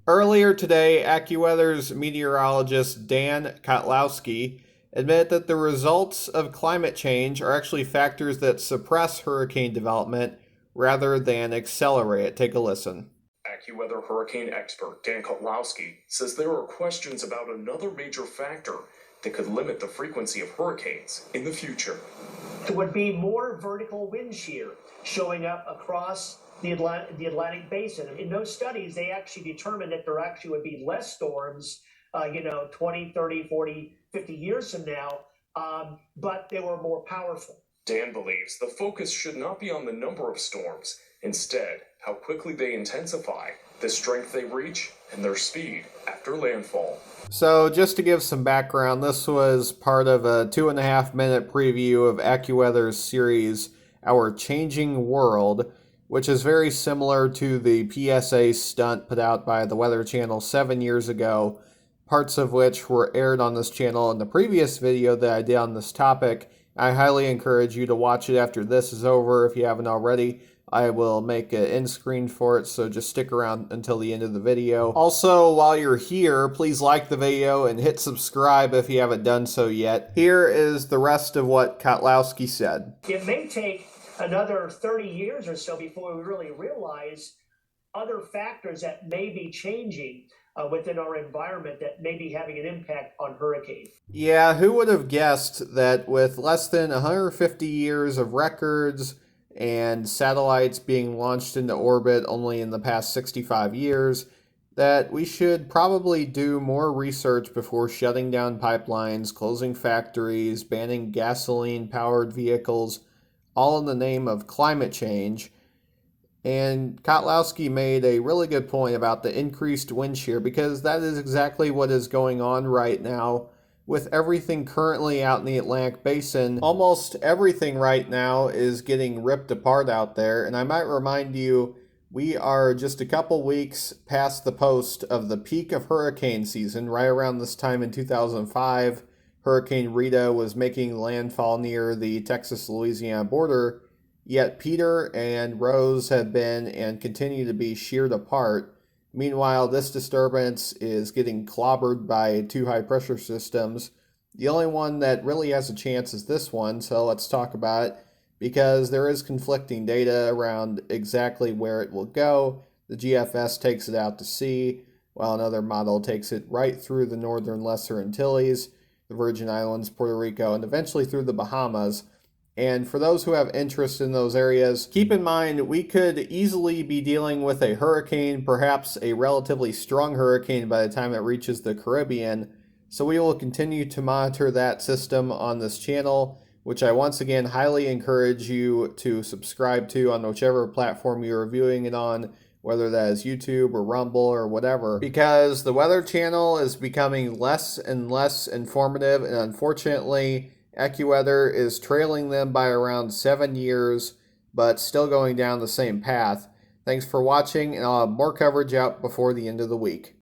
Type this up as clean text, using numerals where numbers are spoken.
Earlier today, AccuWeather's meteorologist Dan Kottlowski admitted that the results of climate change are actually factors that suppress hurricane development rather than accelerate it. Take a listen. AccuWeather hurricane expert Dan Kottlowski says there are questions about another major factor that could limit the frequency of hurricanes in the future. There would be more vertical wind shear showing up across the Atlantic basin. In those studies, they actually determined that there actually would be less storms, 20, 30, 40, 50 years from now, but they were more powerful. Dan believes the focus should not be on the number of storms, instead, how quickly they intensify, the strength they reach, and their speed after landfall. So, just to give some background, this was part of a 2.5 minute preview of AccuWeather's series, Our Changing World, which is very similar to the PSA stunt put out by the Weather Channel 7 years ago, parts of which were aired on this channel in the previous video that I did on this topic. I highly encourage you to watch it after this is over if you haven't already. I will make an end screen for it, so just stick around until the end of the video. Also, while you're here, please like the video and hit subscribe if you haven't done so yet. Here is the rest of what Kottlowski said. It may take another 30 years or so before we really realize other factors that may be changing within our environment that may be having an impact on hurricanes. Yeah, who would have guessed that with less than 150 years of records and satellites being launched into orbit only in the past 65 years, that we should probably do more research before shutting down pipelines, closing factories, banning gasoline-powered vehicles, all in the name of climate change. And Kottlowski made a really good point about the increased wind shear, because that is exactly what is going on right now with everything currently out in the Atlantic Basin. Almost everything right now is getting ripped apart out there, and I might remind you, we are just a couple weeks past the post of the peak of hurricane season. Right around this time in 2005, Hurricane Rita was making landfall near the Texas-Louisiana border, yet Peter and Rose have been and continue to be sheared apart. Meanwhile, this disturbance is getting clobbered by two high-pressure systems. The only one that really has a chance is this one, so let's talk about it, because there is conflicting data around exactly where it will go. The GFS takes it out to sea, while another model takes it right through the northern Lesser Antilles, the Virgin Islands, Puerto Rico, and eventually through the Bahamas. And for those who have interest in those areas, keep in mind we could easily be dealing with a hurricane, perhaps a relatively strong hurricane by the time it reaches the Caribbean. So we will continue to monitor that system on this channel, which I once again highly encourage you to subscribe to on whichever platform you're viewing it on, whether that is YouTube or Rumble or whatever, because the Weather Channel is becoming less and less informative, and unfortunately, AccuWeather is trailing them by around 7 years, but still going down the same path. Thanks for watching, and I'll have more coverage out before the end of the week.